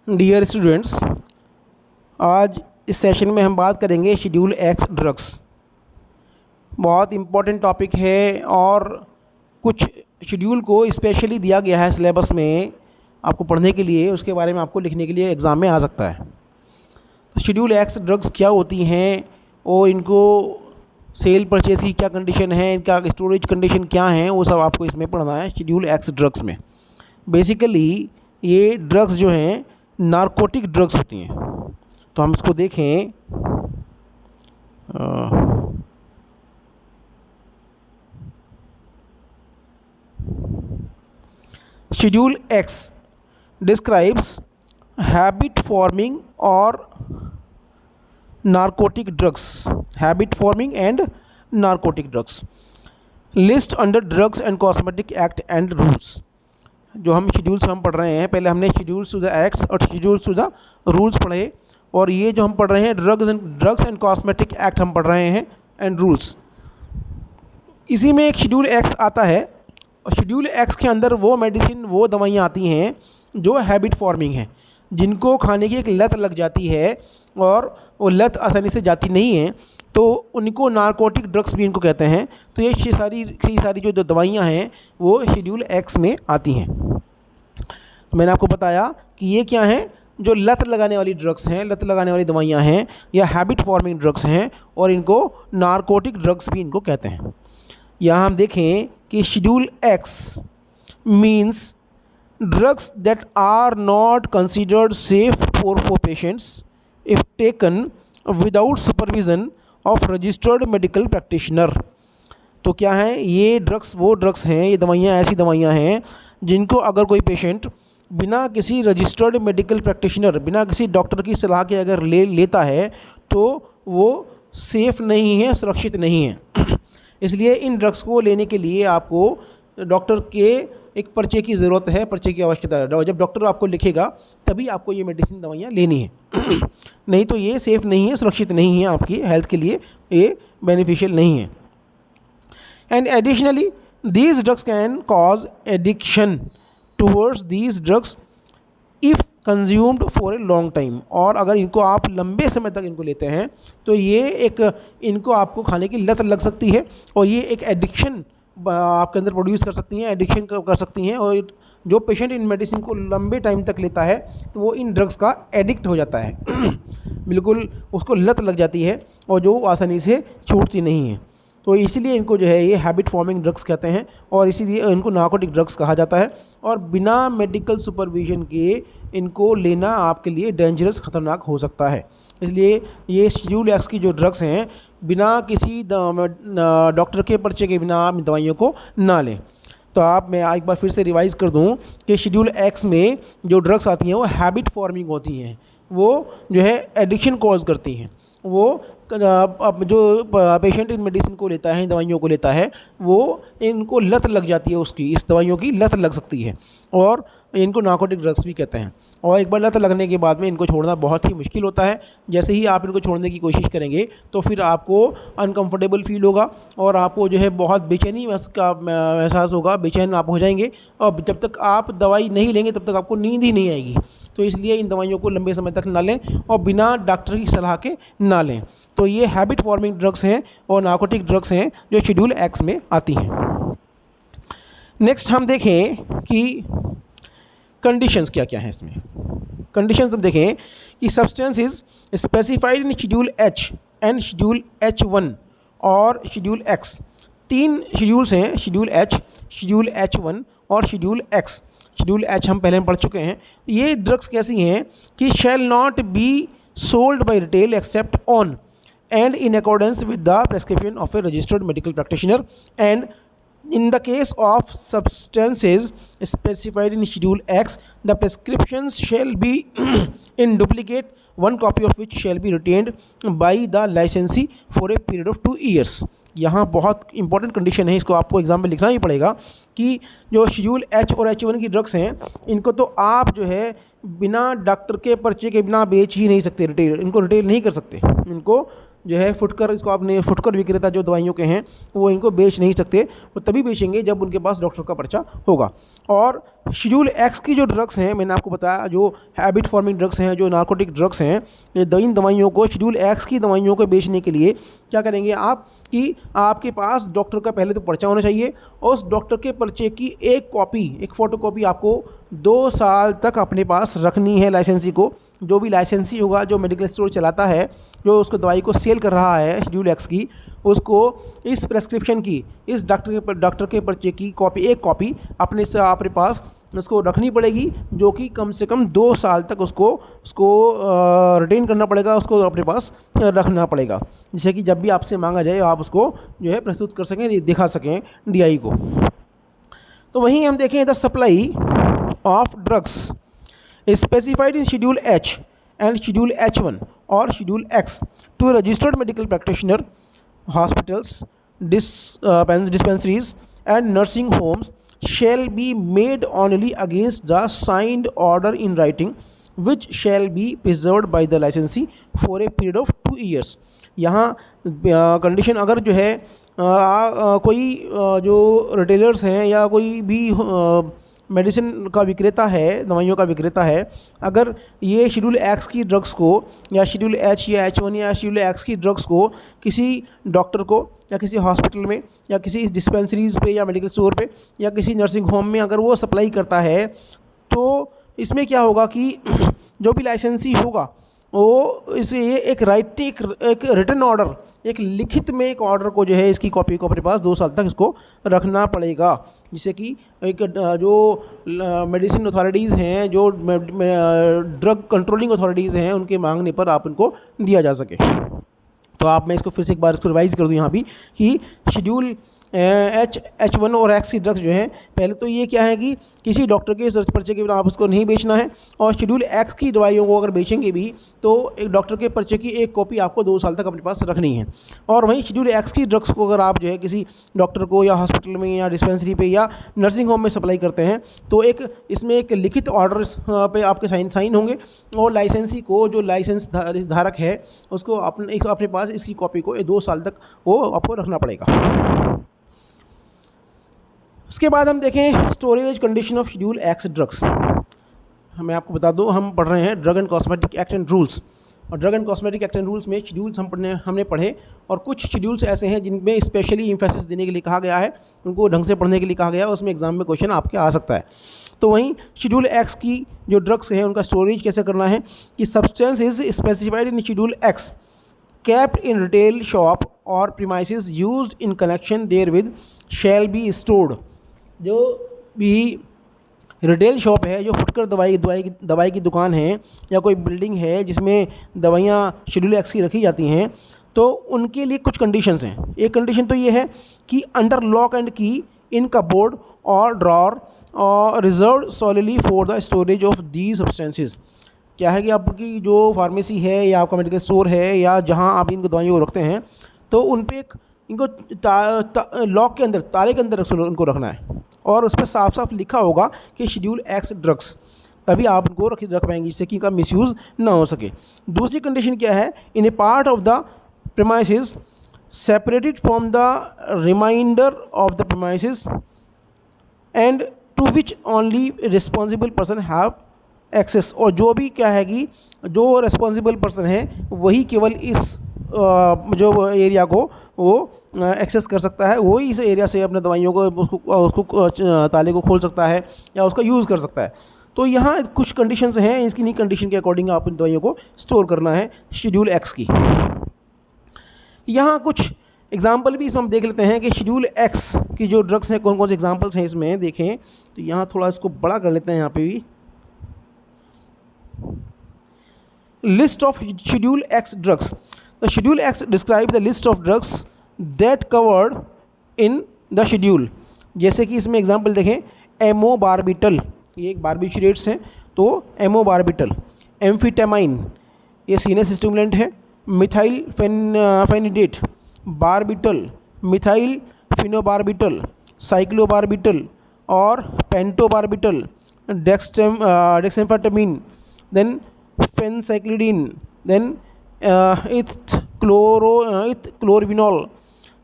Dear students, आज इस session में हम बात करेंगे शेड्यूल एक्स ड्रग्स। बहुत इम्पोर्टेंट टॉपिक है और कुछ शेड्यूल को स्पेशली दिया गया है सिलेबस में आपको पढ़ने के लिए, उसके बारे में आपको लिखने के लिए एग्ज़ाम में आ सकता है। तो शेड्यूल एक्स ड्रग्स क्या होती हैं और इनको सेल परचेज की क्या कंडीशन है, इनका स्टोरेज कंडीशन क्या है, वो सब आपको इसमें पढ़ना है शेड्यूल एक्स ड्रग्स में। बेसिकली ये ड्रग्स जो हैं नारकोटिक ड्रग्स होती हैं। तो हम इसको देखें। Schedule X describes habit forming और narcotic drugs, habit forming and narcotic drugs, list under drugs and cosmetic act and rules. जो हम शेड्यूल्स हम पढ़ रहे हैं, पहले हमने शेड्यूल्स टू द एक्ट्स और शेड्यूल्स टू द रूल्स पढ़े, और ये जो हम पढ़ रहे हैं ड्रग्स एंड कॉस्मेटिक एक्ट हम पढ़ रहे हैं एंड रूल्स। इसी में एक शेड्यूल एक्स आता है और शेड्यूल एक्स के अंदर वो मेडिसिन, वो दवाइयाँ आती हैं जो हैबिट फॉर्मिंग हैं, जिनको खाने की एक लत लग जाती है और वो लत आसानी से जाती नहीं है, तो उनको नारकोटिक ड्रग्स भी इनको कहते हैं। तो ये सारी जो दवाइयाँ हैं वो शेड्यूल एक्स में आती हैं। तो मैंने आपको बताया कि ये क्या हैं, जो लत लगाने वाली ड्रग्स हैं, लत लगाने वाली दवाइयाँ हैं या हैबिट फॉर्मिंग ड्रग्स हैं, और इनको नारकोटिक ड्रग्स भी इनको कहते हैं। यहाँ हम देखें कि schedule x means drugs that are not considered safe for patients if taken without supervision of registered medical practitioner। तो क्या है ये ड्रग्स? वो ड्रग्स हैं, ये दवाइयाँ ऐसी दवाइयाँ हैं जिनको अगर कोई पेशेंट बिना किसी रजिस्टर्ड मेडिकल प्रैक्टिशनर, बिना किसी डॉक्टर की सलाह के अगर लेता है तो वो सेफ़ नहीं है, सुरक्षित नहीं है। इसलिए इन ड्रग्स को लेने के लिए आपको डॉक्टर के एक पर्चे की ज़रूरत है, पर्चे की आवश्यकता है। जब डॉक्टर आपको लिखेगा तभी आपको ये मेडिसिन दवाइयाँ लेनी है। नहीं तो ये सेफ़ नहीं है, सुरक्षित नहीं है, आपकी हेल्थ के लिए ये बेनिफिशियल नहीं है। And additionally these drugs can cause addiction towards these drugs if consumed for a long time. और अगर इनको आप लंबे समय तक इनको लेते हैं तो ये एक इनको आपको खाने की लत लग सकती है और ये एक एडिक्शन आपके अंदर प्रोड्यूस कर सकती हैं, एडिक्शन कर सकती हैं। और जो पेशेंट इन मेडिसिन को लंबे टाइम तक लेता है तो वो इन ड्रग्स का एडिक्ट हो जाता है। बिल्कुल उसको लत लग जाती है और जो आसानी से छूटती नहीं है। तो इसीलिए इनको जो है ये हैबिट फॉर्मिंग ड्रग्स कहते हैं और इसीलिए इनको नारकोटिक ड्रग्स कहा जाता है। और बिना मेडिकल सुपरविजन के इनको लेना आपके लिए डेंजरस, ख़तरनाक हो सकता है। इसलिए ये शेड्यूल एक्स की जो ड्रग्स हैं बिना किसी डॉक्टर के पर्चे के बिना आप दवाइयों को ना लें। तो मैं एक बार फिर से रिवाइज़ कर दूं कि शेड्यूल एक्स में जो ड्रग्स आती हैं वो हैबिट फॉर्मिंग होती हैं, वो जो है एडिक्शन कॉज करती हैं। वो अब जो पेशेंट इन मेडिसिन को लेता है, इन दवाइयों को लेता है, वो इनको लत लग जाती है, उसकी इस दवाइयों की लत लग सकती है और इनको नारकोटिक ड्रग्स भी कहते हैं। और एक बार लत लगने के बाद में इनको छोड़ना बहुत ही मुश्किल होता है। जैसे ही आप इनको छोड़ने की कोशिश करेंगे तो फिर आपको अनकंफर्टेबल फील होगा और आपको जो है बहुत बेचैनी का एहसास होगा, बेचैन आप हो जाएंगे और जब तक आप दवाई नहीं लेंगे तब तक आपको नींद ही नहीं आएगी। तो इसलिए इन दवाइयों को लंबे समय तक ना लें और बिना डॉक्टर की सलाह के ना लें। तो ये हैबिट फॉर्मिंग ड्रग्स हैं और नारकोटिक ड्रग्स हैं जो शेड्यूल एक्स में आती हैं। नेक्स्ट हम देखें कि कंडीशंस क्या क्या हैं इसमें। कंडीशंस हम देखें कि substance is specified in schedule H and schedule H1 और शेड्यूल एक्स। 3 शेड्यूल्स हैं, शेड्यूल एच, शेड्यूल H1 और शेड्यूल एक्स। शेड्यूल एच हम पहले पढ़ चुके हैं। ये ड्रग्स कैसी हैं कि shall not be sold by retail except on and in accordance with the prescription of a registered medical practitioner, and in the case of substances specified in schedule X the prescriptions shall be in duplicate, one copy of which shall be retained by the licensee for a period of 2 years। यहाँ बहुत important condition है, इसको आपको exam में लिखना ही पड़ेगा कि जो शेड्यूल एच और H1 की ड्रग्स हैं इनको तो आप जो है बिना डॉक्टर के पर्चे के बिना बेच ही नहीं सकते, रिटेल इनको रिटेल नहीं कर सकते। इनको जो है फुटकर, इसको आपने फुटकर विक्रेता जो दवाइयों के हैं वो इनको बेच नहीं सकते, वो तभी बेचेंगे जब उनके पास डॉक्टर का पर्चा होगा। और शेड्यूल एक्स की जो ड्रग्स हैं, मैंने आपको बताया जो हैबिट फॉर्मिंग ड्रग्स हैं, जो नार्कोटिक ड्रग्स हैं, ये इन दवाइयों को, शेड्यूल एक्स की दवाइयों को बेचने के लिए क्या करेंगे आप कि आपके पास डॉक्टर का पहले तो पर्चा होना चाहिए, और उस डॉक्टर के पर्चे की एक कॉपी, एक फ़ोटोकॉपी आपको 2 साल तक अपने पास रखनी है। लाइसेंसी को, जो भी लाइसेंसी होगा, जो मेडिकल स्टोर चलाता है, जो उसको दवाई को सेल कर रहा है शेड्यूल एक्स की, उसको इस प्रेस्क्रिप्शन की, इस डॉक्टर के पर्चे की कॉपी, एक कॉपी अपने पास उसको रखनी पड़ेगी, जो कि कम से कम 2 साल तक उसको रिटेन करना पड़ेगा, उसको अपने पास रखना पड़ेगा, जिससे कि जब भी आपसे मांगा जाए आप उसको जो है प्रस्तुत कर सकें, दिखा सकें डीआई को। तो वहीं हम देखें the supply of drugs specified in schedule H and schedule H1 और schedule X to registered medical practitioner, hospitals, dispensaries and nursing homes shall be made only against the signed order in writing, which shall be preserved by the licensee for a period of 2 years। यहाँ condition अगर जो है कोई जो retailers हैं या कोई भी मेडिसिन का विक्रेता है, दवाइयों का विक्रेता है, अगर ये शेड्यूल एक्स की ड्रग्स को या शेड्यूल एच या H1 या शेड्यूल एक्स की ड्रग्स को किसी डॉक्टर को या किसी हॉस्पिटल में या किसी डिस्पेंसरीज़ पे या मेडिकल स्टोर पे या किसी नर्सिंग होम में अगर वो सप्लाई करता है, तो इसमें क्या होगा कि जो भी लाइसेंसी होगा वो इसे एक रिटन ऑर्डर, एक लिखित में एक ऑर्डर को जो है इसकी कॉपी को अपने पास 2 साल तक इसको रखना पड़ेगा, जिससे कि एक जो मेडिसिन अथॉरिटीज़ हैं, जो ड्रग कंट्रोलिंग अथॉरिटीज़ हैं, उनके मांगने पर आप उनको दिया जा सके। तो आप, मैं इसको फिर से एक बार इसको रिवाइज़ कर दूँ यहाँ भी कि शेड्यूल H1 और एक्स की ड्रग्स जो हैं, पहले तो ये क्या है कि किसी डॉक्टर के सर्च पर्चे के बिना आप उसको नहीं बेचना है, और शेड्यूल एक्स की दवाइयों को अगर बेचेंगे भी तो एक डॉक्टर के पर्चे की एक कॉपी आपको 2 साल तक अपने पास रखनी है। और वहीं शेड्यूल एक्स की ड्रग्स को अगर आप जो है किसी डॉक्टर को या हॉस्पिटल में या डिस्पेंसरी पे या नर्सिंग होम में सप्लाई करते हैं, तो इसमें एक लिखित ऑर्डर पे आपके साइन होंगे, और लाइसेंसी को, जो लाइसेंस धारक है, उसको अपने पास इसकी कॉपी को 2 साल तक वो आपको रखना पड़ेगा। उसके बाद हम देखें storage condition of schedule X drugs. मैं आपको बता दूं, हम पढ़ रहे हैं drug and cosmetic act and rules, और drug and cosmetic act and rules में शेड्यूल्स हमने पढ़े, और कुछ शेड्यूल्स ऐसे हैं जिनमें स्पेशली इम्फेसिस देने के लिए कहा गया है, उनको ढंग से पढ़ने के लिए कहा गया है, उसमें एग्जाम में क्वेश्चन आपके आ सकता है। तो वहीं शेड्यूल एक्स की जो ड्रग्स हैं उनका स्टोरेज कैसे करना है कि substance is specified in schedule x kept in retail shop or premises used in connection therewith shall be stored। जो भी रिटेल शॉप है, जो फुटकर दवाई की दुकान है, या कोई बिल्डिंग है जिसमें दवाइयाँ शेड्यूल एक्स की रखी जाती हैं, तो उनके लिए कुछ कंडीशंस हैं। एक कंडीशन तो ये है कि अंडर लॉक एंड की इन कपबोर्ड और ड्रॉर और reserve solely for the storage of the substances. क्या है कि आपकी जो फार्मेसी है या आपका मेडिकल स्टोर है या जहां आप इनको दवाइयों को रखते हैं, तो उन पे इनको लॉक के अंदर, ताले के अंदर उनको रखना है, और उस पर साफ साफ लिखा होगा कि शेड्यूल एक्स ड्रग्स, तभी आप उनको रख पाएंगे, जिससे कि इनका मिसयूज़ ना हो सके। दूसरी कंडीशन क्या है, in a part of the premises separated from the reminder of the premises and to which only responsible person have access. और जो भी क्या है कि जो रिस्पॉन्सिबल पर्सन है वही केवल इस जो एरिया को वो एक्सेस कर सकता है, वही इस एरिया से अपने दवाइयों को उसको ताले को खोल सकता है या उसका यूज़ कर सकता है। तो यहाँ कुछ कंडीशंस हैं, इसकी नहीं कंडीशन के अकॉर्डिंग आप इन दवाइयों को स्टोर करना है शेड्यूल एक्स की। यहाँ कुछ एग्जाम्पल भी इसमें हम देख लेते हैं कि शेड्यूल एक्स की जो ड्रग्स हैं कौन कौन से एग्जाम्पल्स हैं इसमें देखें। तो यहाँ थोड़ा इसको बड़ा कर लेते हैं, यहाँ पे भी list of schedule X drugs। The schedule X describe the list of drugs that covered in the schedule। जैसे कि इसमें एग्जांपल देखें, एमोबार्बिटल, ये एक बार्बिट्यूरेट्स हैं, तो एमोबार्बिटल, एम्फीटामाइन, ये सीनस स्टिमुलेंट है, मिथाइल फेनिडेट, बार्बिटल, मिथाइल फिनोबार्बिटल, साइक्लोबार्बिटल और पेंटोबार्बिटल, डेक्समेफेटामिन, देन फेनसाइक्लिडीन, देन इथ क्लोरविनॉल,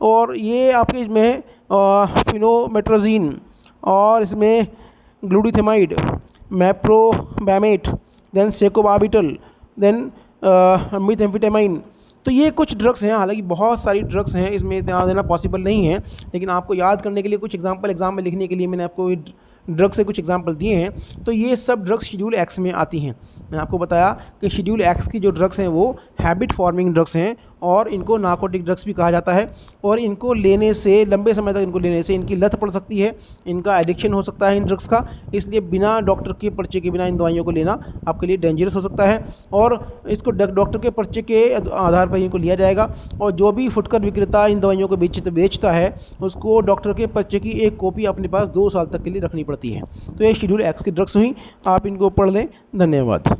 और ये आपके इसमें है फिनोमेट्राजीन, और इसमें ग्लूटाथामाइड, मैप्रोबैमेट, देन सेकोबाबिटल, देन मिथेम्फेटामाइन। तो ये कुछ ड्रग्स हैं, हालांकि बहुत सारी ड्रग्स हैं, इसमें ध्यान देना पॉसिबल नहीं है, लेकिन आपको याद करने के लिए कुछ एग्जाम में लिखने के लिए मैंने आपको ड्रग्स से कुछ एग्जांपल दिए हैं। तो ये सब ड्रग्स शेड्यूल एक्स में आती हैं। मैंने आपको बताया कि शेड्यूल एक्स की जो ड्रग्स हैं वो हैबिट फॉर्मिंग ड्रग्स हैं, और इनको नार्कोटिक ड्रग्स भी कहा जाता है, और इनको लेने से लंबे समय तक इनको लेने से इनकी लत पड़ सकती है, इनका एडिक्शन हो सकता है इन ड्रग्स का। इसलिए बिना डॉक्टर के पर्चे के बिना इन दवाइयों को लेना आपके लिए डेंजरस हो सकता है, और इसको डॉक्टर के पर्चे के आधार पर इनको लिया जाएगा, और जो भी फुटकर विक्रेता इन दवाइयों को बेचता है उसको डॉक्टर के पर्चे की एक कॉपी अपने पास 2 साल तक के लिए रखनी पड़ती है। तो ये शेड्यूल एक्स की ड्रग्स हुई, आप इनको पढ़ लें। धन्यवाद।